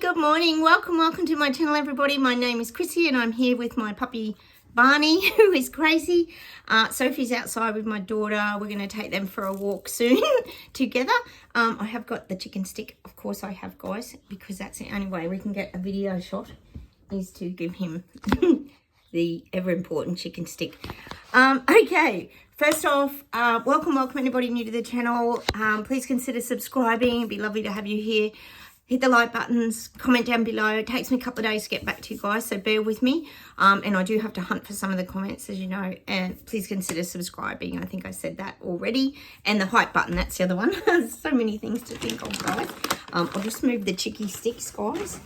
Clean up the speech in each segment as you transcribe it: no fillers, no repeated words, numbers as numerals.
good morning. Welcome to my channel, everybody. My name is Chrissy and I'm here with my puppy Barney, who is crazy. Sophie's outside with my daughter. We're going to take them for a walk soon together. I have got the chicken stick. Of course I have, guys, because that's the only way we can get a video shot is to give him the ever-important chicken stick. Okay, first off, welcome anybody new to the channel. Please consider subscribing. It'd be lovely to have you here. Hit the like buttons, comment down below. It takes me a couple of days to get back to you guys, so bear with me. And I do have to hunt for some of the comments, as you know. And please consider subscribing. I think I said that already. And the hype button, that's the other one. There's so many things to think of, guys. I'll just move the chicky sticks, guys.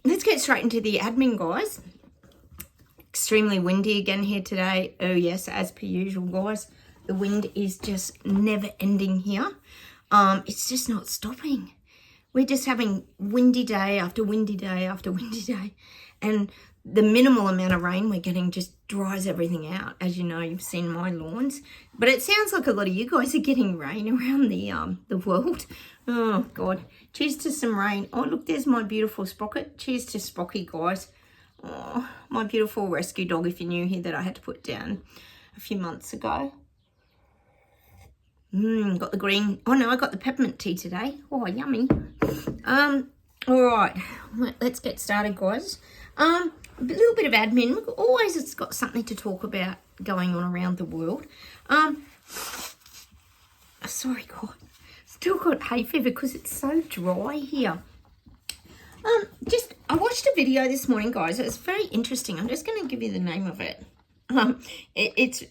Let's get straight into the admin, guys. Extremely windy again here today. Oh, yes, as per usual, guys. The wind is just never ending here. It's just not stopping. We're just having windy day after windy day after windy day. And the minimal amount of rain we're getting just dries everything out. As you know, you've seen my lawns. But it sounds like a lot of you guys are getting rain around the world. Oh, God. Cheers to some rain. Oh, look, there's my beautiful Sprocket. Cheers to Sprocky, guys. Oh, my beautiful rescue dog, if you're new here, that I had to put down a few months ago. Got the green. Oh, no, I got the peppermint tea today. Oh, yummy. All right. Let's get started, guys. A little bit of admin. Look, always it's got something to talk about going on around the world. Sorry, God. Still got hay fever because it's so dry here. I watched a video this morning, guys. It was very interesting. I'm just going to give you the name of it. It's...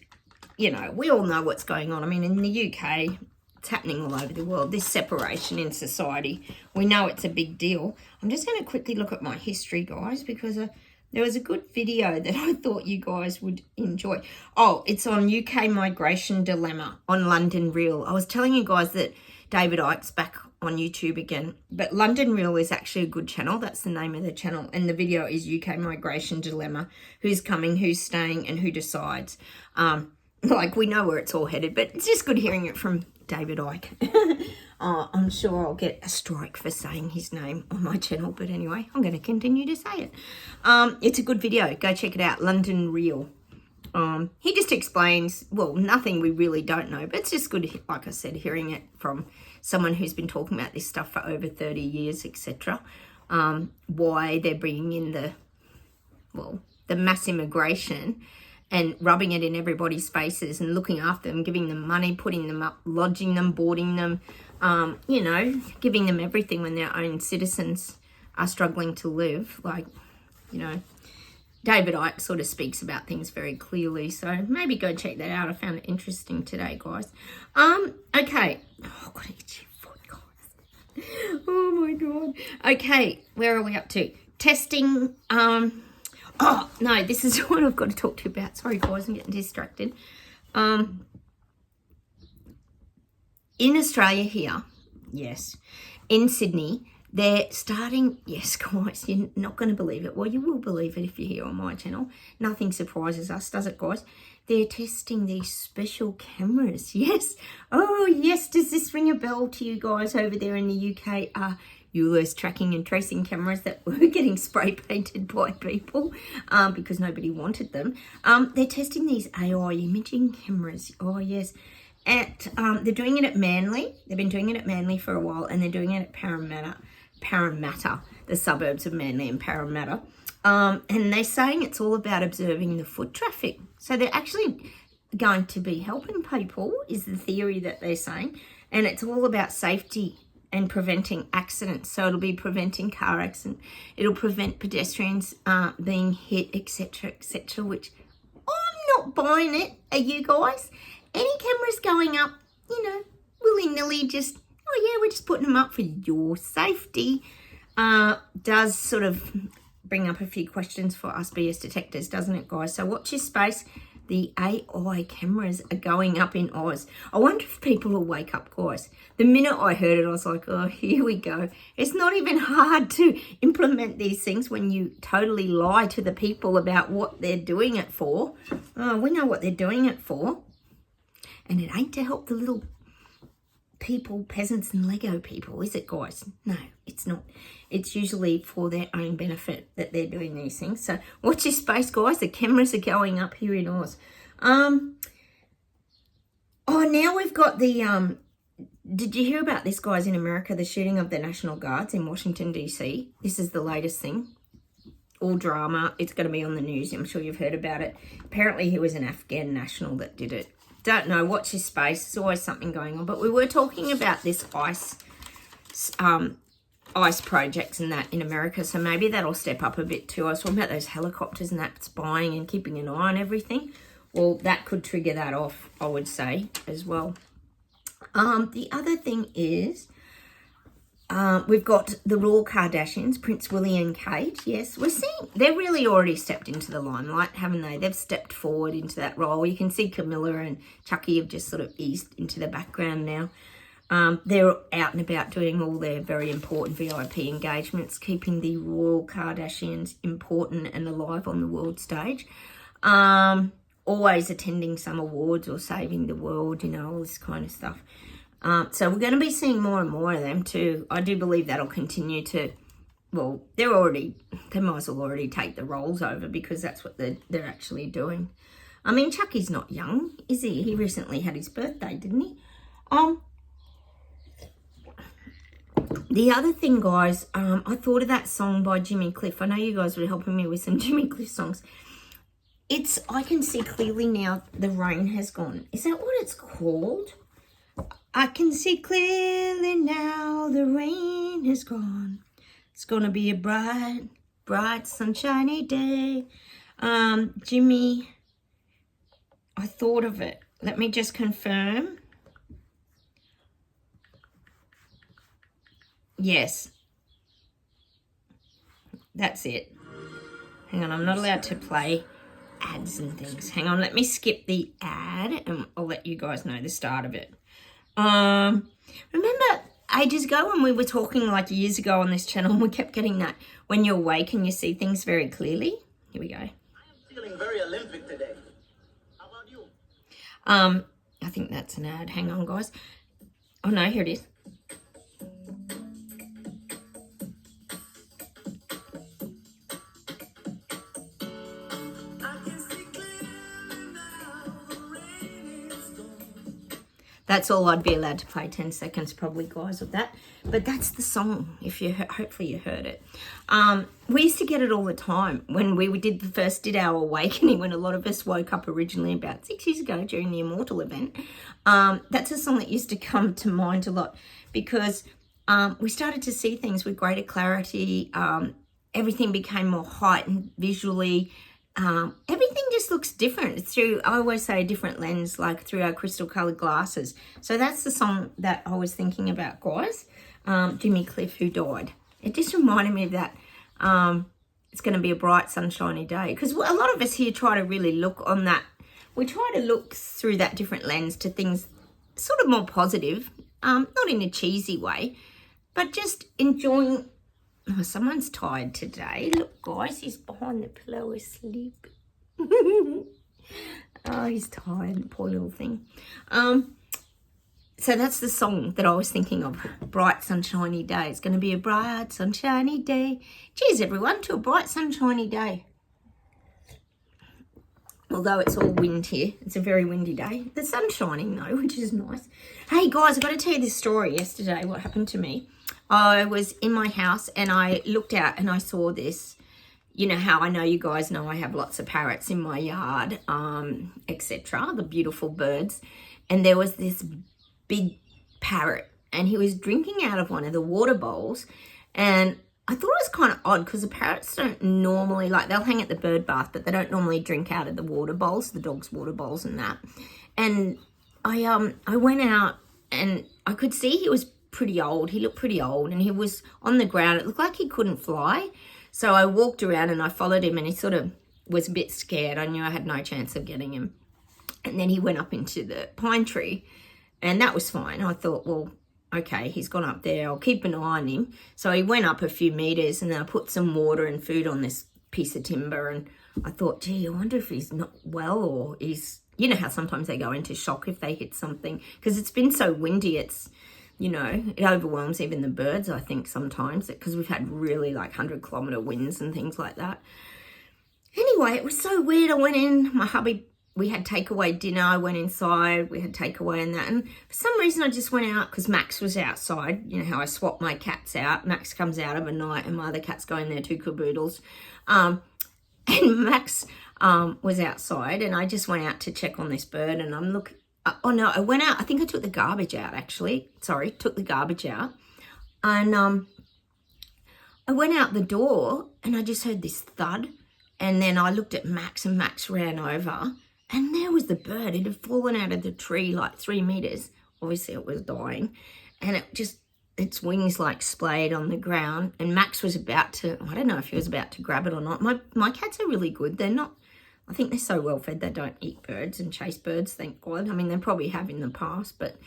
You know, we all know what's going on. I mean, in the UK, it's happening all over the world. This separation in society, we know it's a big deal. I'm just going to quickly look at my history, guys, because there was a good video that I thought you guys would enjoy. Oh, it's on UK Migration Dilemma on London Real. I was telling you guys that David Icke's back on YouTube again, but London Real is actually a good channel. That's the name of the channel, and the video is UK Migration Dilemma. Who's coming, who's staying, and who decides. Like, we know where it's all headed, but it's just good hearing it from David Icke. I'm sure I'll get a strike for saying his name on my channel, but anyway, I'm going to continue to say it. It's a good video. Go check it out, London Real. He just explains, well, nothing we really don't know, but it's just good, like I said, hearing it from someone who's been talking about this stuff for over 30 years, etc. Why they're bringing in the mass immigration and rubbing it in everybody's faces and looking after them, giving them money, putting them up, lodging them, boarding them, you know, giving them everything when their own citizens are struggling to live. Like, you know, David Icke sort of speaks about things very clearly. So maybe go check that out. I found it interesting today, guys. Okay. Oh, I've got to itchy foot, guys. Oh, my God. Okay, where are we up to? Testing, oh, no, this is what I've got to talk to you about. Sorry, guys, I'm getting distracted. In Australia here, yes, in Sydney, they're starting, yes, guys, you're not going to believe it. Well, you will believe it if you're here on my channel. Nothing surprises us, does it, guys? They're testing these special cameras, yes. Oh, yes, does this ring a bell to you guys over there in the UK? Euler's tracking and tracing cameras that were getting spray painted by people because nobody wanted them. They're testing these AI imaging cameras. Oh, yes. They're doing it at Manly. They've been doing it at Manly for a while, and they're doing it at Parramatta, the suburbs of Manly and Parramatta. And they're saying it's all about observing the foot traffic. So they're actually going to be helping people, is the theory that they're saying. And it's all about safety and preventing accidents. So it'll be preventing car accidents. It'll prevent pedestrians being hit, etc., etc., which I'm not buying it. Are you guys? Any cameras going up, you know, willy-nilly just, oh, yeah, we're just putting them up for your safety, does sort of bring up a few questions for us BS detectors, doesn't it, guys? So watch your space. The AI cameras are going up in Oz. I wonder if people will wake up, guys. The minute I heard it, I was like, oh, here we go. It's not even hard to implement these things when you totally lie to the people about what they're doing it for. Oh, we know what they're doing it for. And it ain't to help the little people, peasants and Lego people, is it, guys? No, it's not. It's usually for their own benefit that they're doing these things. So watch your space, guys. The cameras are going up here in Oz. Oh, now we've got the, did you hear about this, guys, in America, the shooting of the National Guards in Washington, D.C.? This is the latest thing. All drama. It's going to be on the news. I'm sure you've heard about it. Apparently he was an Afghan national that did it. Don't know. Watch your space. There's always something going on. But we were talking about this ice projects and that in America. So maybe that'll step up a bit too. I was talking about those helicopters and that spying and keeping an eye on everything. Well, that could trigger that off, I would say, as well. The other thing is, we've got the royal Kardashians, Prince William and Kate. Yes, we're seeing they're really already stepped into the limelight, haven't they? They've stepped forward into that role. You can see Camilla and Chucky have just sort of eased into the background now. They're out and about doing all their very important VIP engagements, keeping the royal Kardashians important and alive on the world stage. Always attending some awards or saving the world, you know, all this kind of stuff. So we're going to be seeing more and more of them too. I do believe that'll continue to, well, they might as well already take the roles over because that's what they're actually doing. I mean, Chucky's not young, is he? He recently had his birthday, didn't he? The other thing, guys, I thought of that song by Jimmy Cliff. I know you guys were helping me with some Jimmy Cliff songs. I can see clearly now the rain has gone. Is that what it's called? I can see clearly now the rain has gone. It's going to be a bright, bright, sunshiny day. Jimmy, I thought of it. Let me just confirm. Yes. That's it. Hang on, I'm not allowed to play ads and things. Hang on, let me skip the ad and I'll let you guys know the start of it. Remember ages ago when we were talking like years ago on this channel and we kept getting that when you're awake and you see things very clearly? Here we go. I am feeling very Olympic today. How about you? I think that's an ad. Hang on, guys. Oh no, here it is. That's all I'd be allowed to play, 10 seconds probably, guys, of that. But that's the song, if you hopefully you heard it. We used to get it all the time when we did our awakening, when a lot of us woke up originally about 6 years ago during the Immortal event. That's a song that used to come to mind a lot because we started to see things with greater clarity. Everything became more heightened visually. Everything just looks different. It's through, I always say, a different lens, like through our crystal colored glasses. So that's the song that I was thinking about, guys. Jimmy Cliff, who died. It just reminded me of that. It's going to be a bright, sunshiny day. Because a lot of us here try to really look on that. We try to look through that different lens to things sort of more positive. Not in a cheesy way, but just enjoying. Oh, someone's tired today. Look, guys, he's behind the pillow asleep. Oh, he's tired, poor little thing. So that's the song that I was thinking of. Bright, sunshiny day. It's going to be a bright, sunshiny day. Cheers, everyone, to a bright, sunshiny day. Although it's all wind here. It's a very windy day. The sun's shining, though, which is nice. Hey, guys, I've got to tell you this story yesterday, what happened to me. I was in my house and I looked out and I saw this. You know how I know you guys know I have lots of parrots in my yard, etc. The beautiful birds. And there was this big parrot and he was drinking out of one of the water bowls. And I thought it was kind of odd because the parrots don't normally, like they'll hang at the bird bath, but they don't normally drink out of the water bowls, the dog's water bowls and that. And I went out and I could see he was pretty old. He looked pretty old and he was on the ground. It looked like he couldn't fly. So I walked around and I followed him and he sort of was a bit scared. I knew I had no chance of getting him. And then he went up into the pine tree and that was fine. I thought, well, okay, he's gone up there. I'll keep an eye on him. So he went up a few meters and then I put some water and food on this piece of timber and I thought, gee, I wonder if he's not well or he's, you know how sometimes they go into shock if they hit something because it's been so windy. It's you know, it overwhelms even the birds, I think, sometimes, because we've had really like 100-kilometer winds and things like that. Anyway, it was so weird. I went in, my hubby, we had takeaway dinner. I went inside, we had takeaway and that. And for some reason, I just went out because Max was outside. You know how I swap my cats out. Max comes out of a night and my other cats go in there, 2 caboodles. And Max was outside and I just went out to check on this bird and I'm looking. Oh no, I went out. I think I took the garbage out actually. Sorry, took the garbage out. And I went out the door and I just heard this thud. And then I looked at Max and Max ran over. And there was the bird. It had fallen out of the tree like 3 meters. Obviously, it was dying. And it just, its wings like splayed on the ground. And Max was about to, I don't know if he was about to grab it or not. My cats are really good. They're not, I think they're so well fed they don't eat birds and chase birds, thank God. I mean, they probably have in the past. But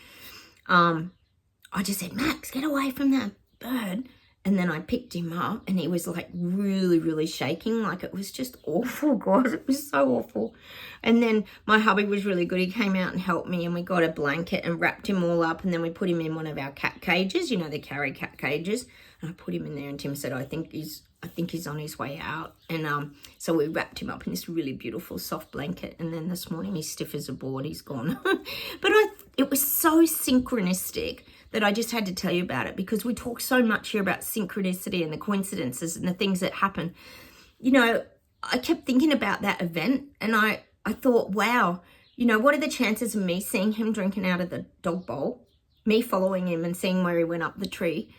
I just said, Max, get away from that bird. And then I picked him up and he was like really, really shaking. Like it was just awful, guys. It was so awful. And then my hubby was really good. He came out and helped me and we got a blanket and wrapped him all up. And then we put him in one of our cat cages. You know, they carry cat cages. And I put him in there and Tim said, I think he's on his way out. And so we wrapped him up in this really beautiful soft blanket. And then this morning he's stiff as a board. He's gone. But it was so synchronistic that I just had to tell you about it because we talk so much here about synchronicity and the coincidences and the things that happen. You know, I kept thinking about that event and I thought, wow, you know, what are the chances of me seeing him drinking out of the dog bowl, me following him and seeing where he went up the tree,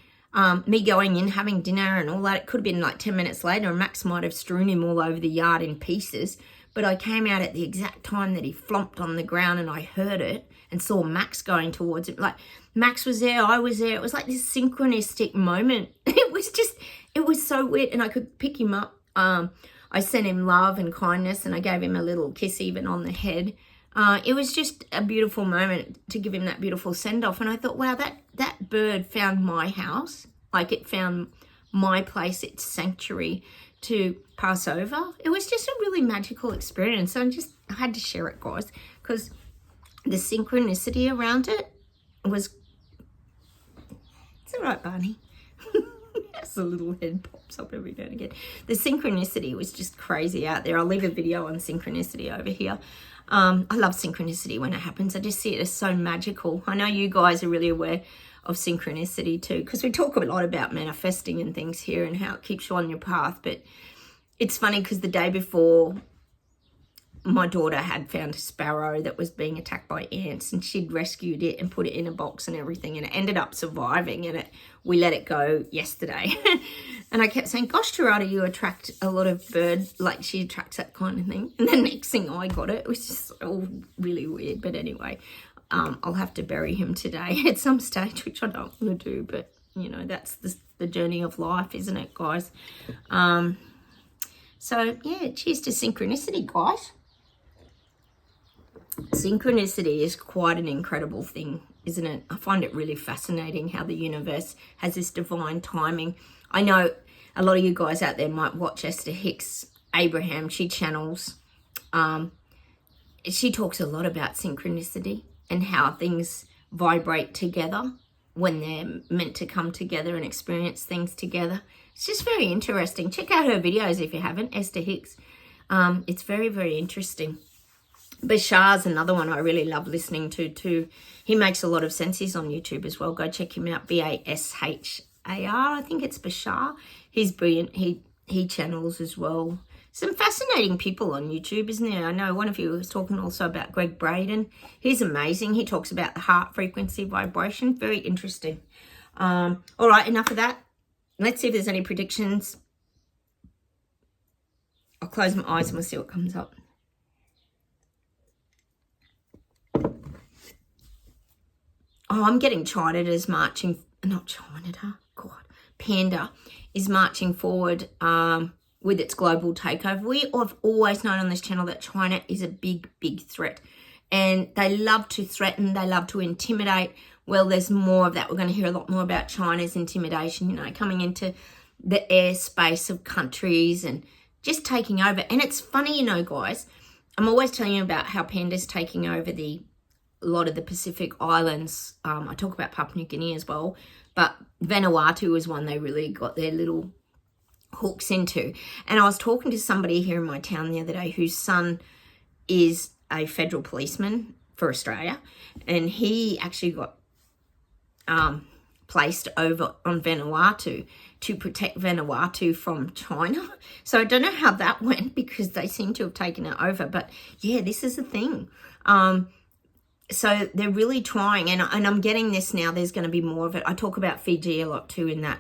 me going in, having dinner and all that. It could have been like 10 minutes later and Max might have strewn him all over the yard in pieces. But I came out at the exact time that he flomped on the ground and I heard it and saw Max going towards him. Like Max was there, I was there. It was like this synchronistic moment. It was so weird. And I could pick him up. I sent him love and kindness and I gave him a little kiss even on the head. It was just a beautiful moment to give him that beautiful send off. And I thought, wow, that bird found my house. Like it found my place, its sanctuary to pass over. It was just a really magical experience. I had to share it, guys, because the synchronicity around it was, it's all right, Barney. As a little head pops up every now and again. The synchronicity was just crazy out there. I'll leave a video on synchronicity over here. I love synchronicity when it happens. I just see it as so magical. I know you guys are really aware of synchronicity too, because we talk a lot about manifesting and things here and how it keeps you on your path. But it's funny because the day before, my daughter had found a sparrow that was being attacked by ants and she'd rescued it and put it in a box and everything and it ended up surviving and we let it go yesterday. And I kept saying, gosh, Gerarda, you attract a lot of birds, like she attracts that kind of thing. And the next thing I got it was just all really weird. But anyway, I'll have to bury him today at some stage, which I don't want to do. But, you know, that's the journey of life, isn't it, guys? So, yeah, cheers to synchronicity, guys. Synchronicity is quite an incredible thing, isn't it? I find it really fascinating how the universe has this divine timing. I know a lot of you guys out there might watch Esther Hicks Abraham. She channels. She talks a lot about synchronicity and how things vibrate together when they're meant to come together and experience things together. It's just very interesting. Check out her videos if you haven't, Esther Hicks. It's very, very interesting. Bashar's another one I really love listening to too. He makes a lot of sense. He's on YouTube as well. Go check him out. Bashar. I think it's Bashar. He's brilliant. He channels as well. Some fascinating people on YouTube, isn't there? I know one of you was talking also about Greg Braden. He's amazing. He talks about the heart frequency vibration. Very interesting. All right, enough of that. Let's see if there's any predictions. I'll close my eyes and we'll see what comes up. Oh, I'm getting China is marching, not China, God, Panda is marching forward with its global takeover. We have always known on this channel that China is a big, big threat. And they love to threaten, they love to intimidate. Well, there's more of that. We're going to hear a lot more about China's intimidation, you know, coming into the airspace of countries and just taking over. And it's funny, you know, guys, I'm always telling you about how Panda's taking over the lot of the Pacific Islands. I talk about Papua New Guinea as well, but Vanuatu was one they really got their little hooks into. And I was talking to somebody here in my town the other day whose son is a federal policeman for Australia, and he actually got placed over on Vanuatu to protect Vanuatu from China. So I don't know how that went, because they seem to have taken it over. But yeah, this is the thing. So they're really trying, and I'm getting this now. There's going to be more of it. I talk about Fiji a lot too in that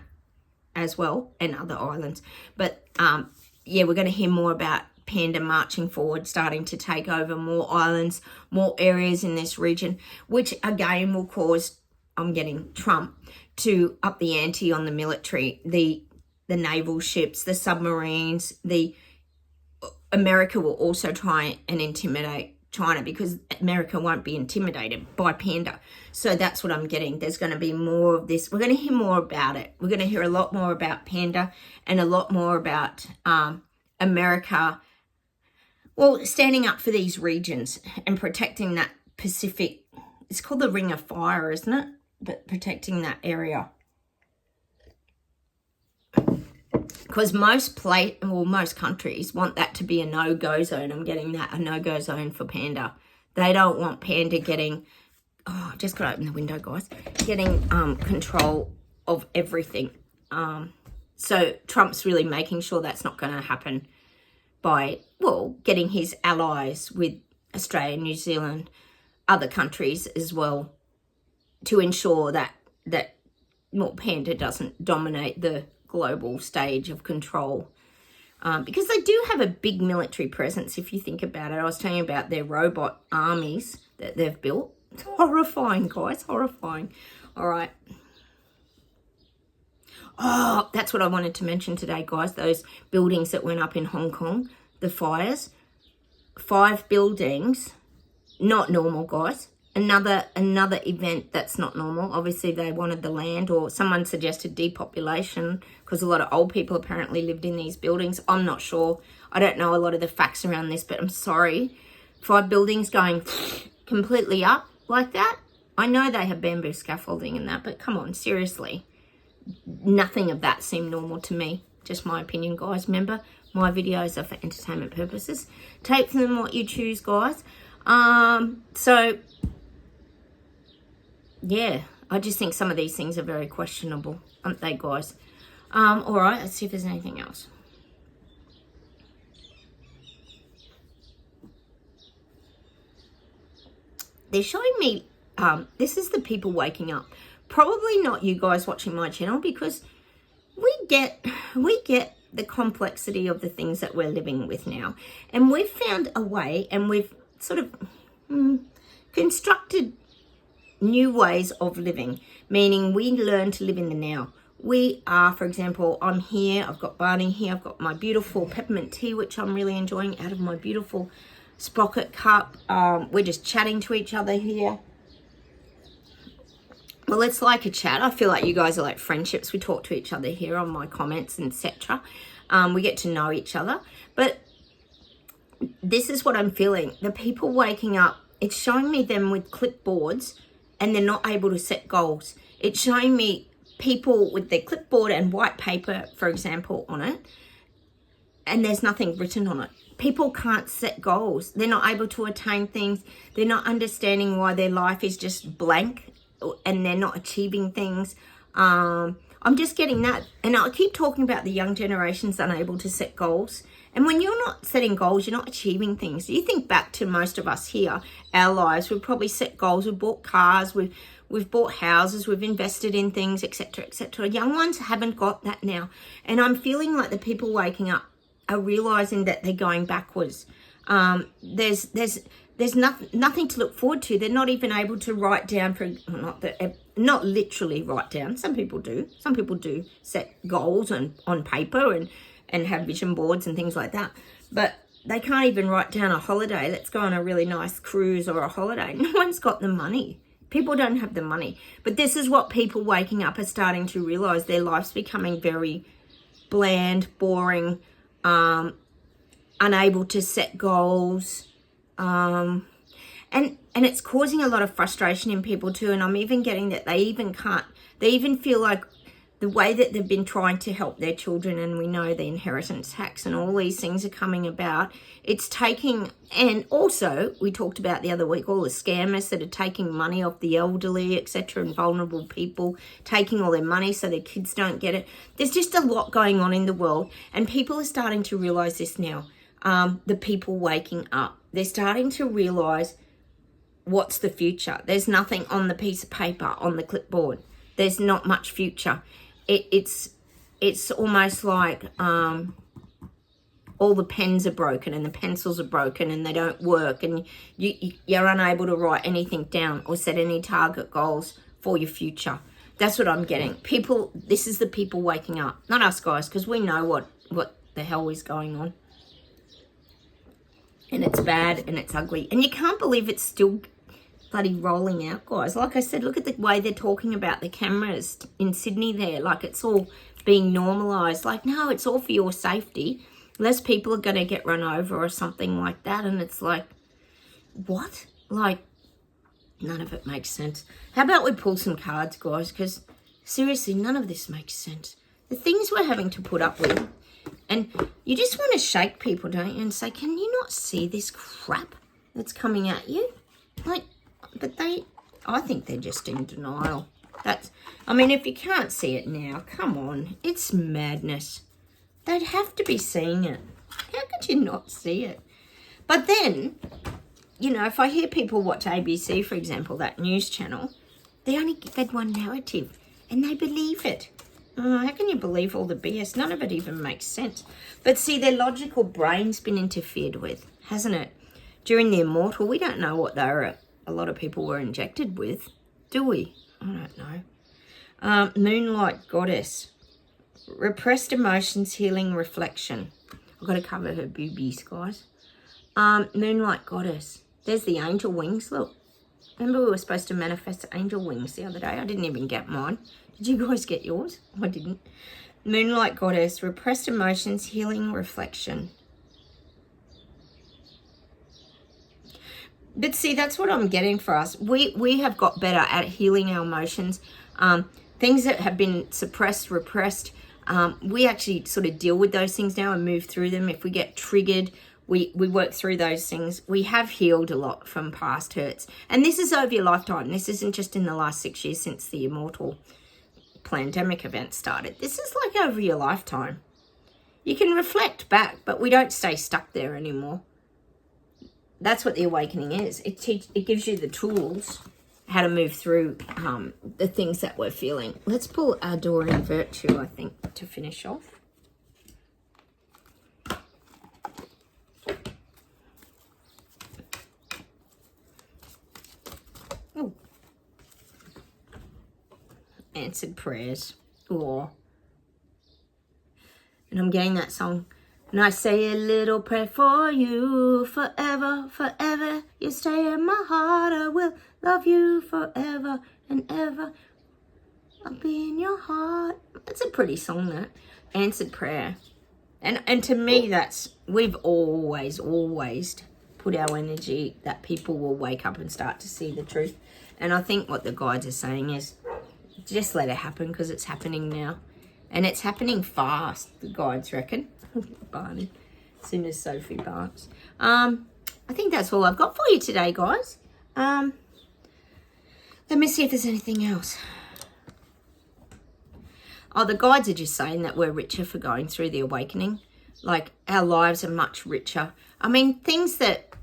as well, and other islands. But yeah, we're going to hear more about Panda marching forward, starting to take over more islands, more areas in this region, which again will cause, I'm getting, Trump to up the ante on the military, the naval ships, the submarines. America will also try and intimidate China, because America won't be intimidated by Panda. So that's what I'm getting. There's going to be more of this. We're going to hear more about it. We're going to hear a lot more about Panda, and a lot more about America, well, standing up for these regions and protecting that Pacific. It's called the Ring of Fire, isn't it? But protecting that area. Because most countries want that to be a no-go zone. I'm getting that, a no-go zone for Panda. They don't want Panda getting, oh, I just got to open the window, guys, getting control of everything. So Trump's really making sure that's not going to happen by, well, getting his allies with Australia, New Zealand, other countries as well, to ensure that well, Panda doesn't dominate the global stage of control, because they do have a big military presence. If you think about it, I was telling you about their robot armies that they've built. It's horrifying, guys, horrifying. All right. Oh, that's what I wanted to mention today, guys. Those buildings that went up in Hong Kong, the fires, 5 buildings, not normal, guys. Another event that's not normal. Obviously, they wanted the land, or someone suggested depopulation, because a lot of old people apparently lived in these buildings. I'm not sure. I don't know a lot of the facts around this, but I'm sorry. 5 buildings going completely up like that. I know they have bamboo scaffolding and that, but come on, seriously. Nothing of that seemed normal to me. Just my opinion, guys. Remember, my videos are for entertainment purposes. Take from them what you choose, guys. So yeah, I just think some of these things are very questionable, aren't they, guys? All right, let's see if there's anything else. They're showing me, this is the people waking up. Probably not you guys watching my channel, because we get the complexity of the things that we're living with now. And we've found a way, and we've sort of constructed new ways of living, meaning we learn to live in the now. We are, for example, I'm here, I've got Barney here, I've got my beautiful peppermint tea, which I'm really enjoying, out of my beautiful sprocket cup. We're just chatting to each other here. Well, it's like a chat. I feel like you guys are like friendships. We talk to each other here on my comments, etc. We get to know each other. But this is what I'm feeling. The people waking up, it's showing me them with clipboards, and they're not able to set goals. It's showing me people with their clipboard and white paper, for example, on it, and there's nothing written on it. People can't set goals. They're not able to attain things. They're not understanding why their life is just blank, and they're not achieving things. I'm just getting that. And I keep talking about the young generations unable to set goals. And when you're not setting goals, you're not achieving things. You think back to most of us here, our lives, we've probably set goals. We've bought cars, we've bought houses, we've invested in things, etc., etc. Young ones haven't got that now. And I'm feeling like the people waking up are realizing that they're going backwards. There's nothing to look forward to. They're not even able to write down, not literally write down. Some people do. Some people do set goals on paper and have vision boards and things like that. But they can't even write down a holiday. Let's go on a really nice cruise or a holiday. No one's got the money. People don't have the money. But this is what people waking up are starting to realize. Their life's becoming very bland, boring, unable to set goals. And And it's causing a lot of frustration in people too. And I'm even getting that they even feel like the way that they've been trying to help their children, and we know the inheritance tax and all these things are coming about, it's taking, and also we talked about the other week, all the scammers that are taking money off the elderly, etc., and vulnerable people, taking all their money so their kids don't get it. There's just a lot going on in the world, and people are starting to realize this now. The people waking up, they're starting to realize what's the future. There's nothing on the piece of paper, on the clipboard. There's not much future. It's almost like all the pens are broken and the pencils are broken and they don't work, and you're unable to write anything down or set any target goals for your future. That's what I'm getting. People, this is the people waking up, not us guys, because we know what the hell is going on. And it's bad and it's ugly. And you can't believe it's still bloody rolling out, guys. Like I said, look at the way they're talking about the cameras in Sydney there. Like it's all being normalised. Like, no, it's all for your safety. Less people are going to get run over or something like that. And it's like, what? Like, none of it makes sense. How about we pull some cards, guys? Because seriously, none of this makes sense. The things we're having to put up with. And you just want to shake people, don't you? And say, can you not see this crap that's coming at you? Like, but I think they're just in denial. I mean, if you can't see it now, come on. It's madness. They'd have to be seeing it. How could you not see it? But then, you know, if I hear people watch ABC, for example, that news channel, they only fed one narrative and they believe it. How can you believe all the BS? None of it even makes sense. But see, their logical brain's been interfered with, hasn't it? During the Immortal, we don't know what a lot of people were injected with, do we? I don't know. Moonlight Goddess. Repressed emotions, healing, reflection. I've got to cover her boobies, guys. Moonlight Goddess. There's the angel wings, look. Remember we were supposed to manifest angel wings the other day? I didn't even get mine. Did you guys get yours? I didn't. Moonlight Goddess. Repressed emotions, healing, reflection. But see, that's what I'm getting for us. We have got better at healing our emotions. Things that have been suppressed, repressed, we actually sort of deal with those things now and move through them. If we get triggered, we work through those things. We have healed a lot from past hurts. And this is over your lifetime. This isn't just in the last 6 years since the Immortal pandemic event started. This is like over your lifetime. You can reflect back, but we don't stay stuck there anymore. That's what the awakening is. It gives you the tools how to move through the things that we're feeling. Let's pull our Dorian Virtue, I think, to finish off. Oh. Answered prayers. Oh. And I'm getting that song. And I say a little prayer for you, forever, forever. You stay in my heart, I will love you forever and ever. I'll be in your heart. That's a pretty song, that. Answered prayer. And to me, we've always put our energy that people will wake up and start to see the truth. And I think what the guides are saying is, just let it happen, because it's happening now. And it's happening fast, the guides reckon. Barney, as soon as Sophie barks. I think that's all I've got for you today, guys. Let me see if there's anything else. Oh, the guides are just saying that we're richer for going through the awakening. Like, our lives are much richer. I mean, things that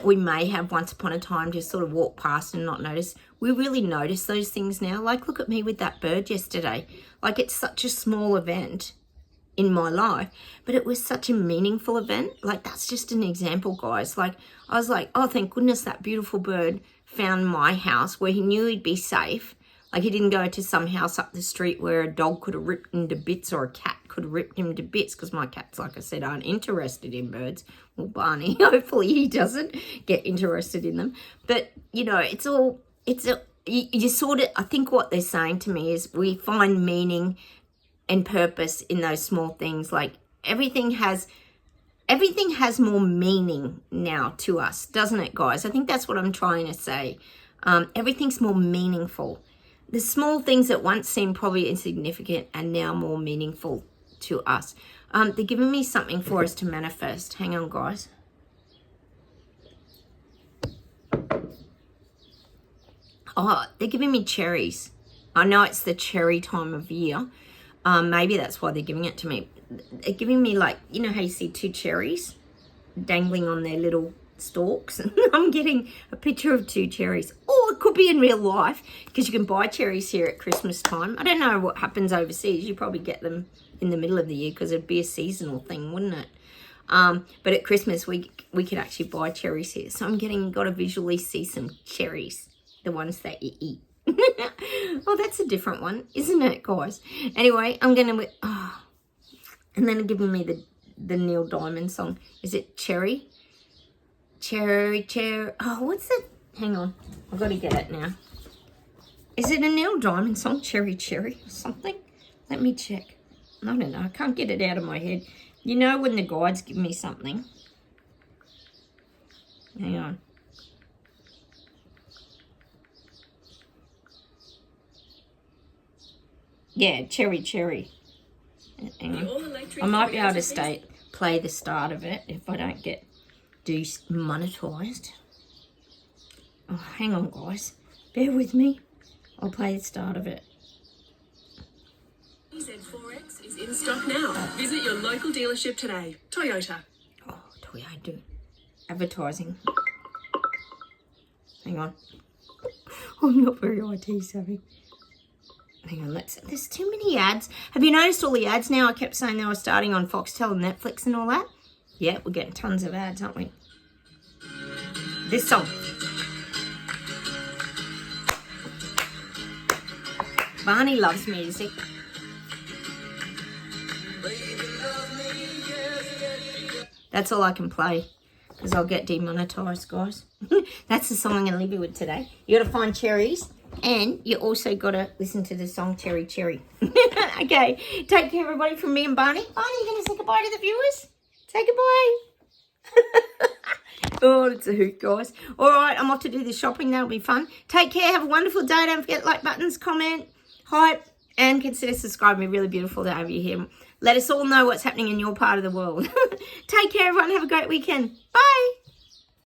we may have once upon a time just sort of walk past and not notice, we really notice those things now. Like, look at me with that bird yesterday. Like, it's such a small event in my life, but it was such a meaningful event. Like, that's just an example, guys. Like, I was like, oh, thank goodness that beautiful bird found my house where he knew he'd be safe. Like, he didn't go to some house up the street where a dog could have ripped him to bits or a cat could have ripped him to bits, because my cats, like I said, aren't interested in birds. Well, Barney, hopefully he doesn't get interested in them. But, you know, you sort of, I think what they're saying to me is we find meaning and purpose in those small things. Like, everything has everything has more meaning now to us, doesn't it, guys? I think that's what I'm trying to say. Everything's more meaningful. The small things that once seemed probably insignificant are now more meaningful to us. They're giving me something for us to manifest. Hang on, guys. Oh, they're giving me cherries. I know it's the cherry time of year. Maybe that's why they're giving it to me. They're giving me, like, you know how you see two cherries dangling on their little stalks? I'm getting a picture of two cherries. Or it could be in real life, because you can buy cherries here at Christmas time. I don't know what happens overseas. You probably get them in the middle of the year, because it'd be a seasonal thing, wouldn't it? But at Christmas, we could actually buy cherries here. So I'm got to visually see some cherries, the ones that you eat. Oh, that's a different one, isn't it, guys? Anyway, I'm going to... Oh. And then giving me the Neil Diamond song. Is it Cherry? Cherry, cherry. Oh, what's it? Hang on. I've got to get it now. Is it a Neil Diamond song? Cherry, cherry or something? Let me check. I don't know. I can't get it out of my head. You know when the guides give me something. Hang on. Yeah, cherry, cherry. I might be able to play the start of it if I don't get demonetized. Oh, hang on, guys. Bear with me. I'll play the start of it. Z4X is in stock now. Visit your local dealership today. Toyota. Oh, Toyota. Advertising. Hang on. I'm not very IT savvy. Hang on, there's too many ads. Have you noticed all the ads now? I kept saying they were starting on Foxtel and Netflix and all that. Yeah, we're getting tons of ads, aren't we? This song. Barney loves music. That's all I can play, because I'll get demonetized, guys. That's the song I'm going to leave you with today. You got to find cherries. And you also got to listen to the song Cherry Cherry. Okay, take care, everybody, from me and Barney. Barney, you going to say goodbye to the viewers? Say goodbye. Oh, it's a hoot, guys. All right, I'm off to do the shopping. That'll be fun. Take care. Have a wonderful day. Don't forget like buttons, comment, hype, and consider subscribing. Really beautiful to have you here. Let us all know what's happening in your part of the world. Take care, everyone. Have a great weekend. Bye.